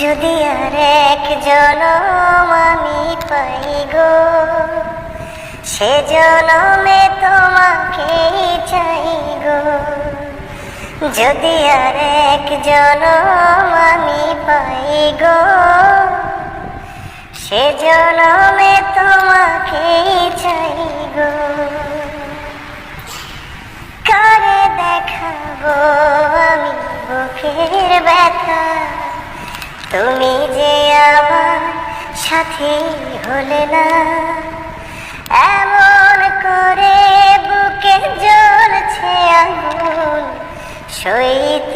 যদি আর এক জনম আমি পাই গো, সে জনমে তোমাকেই চাই গো। যদি আর এক জনম আমি পাই গো, সে জনমে তোমাকেই চাই গো। কারে দেখাবো আমি বুকের ব্যথা, তুমি যে আমার সাথী হলে না। এমন করে বুকে জ্বলছে আগুন, সইতে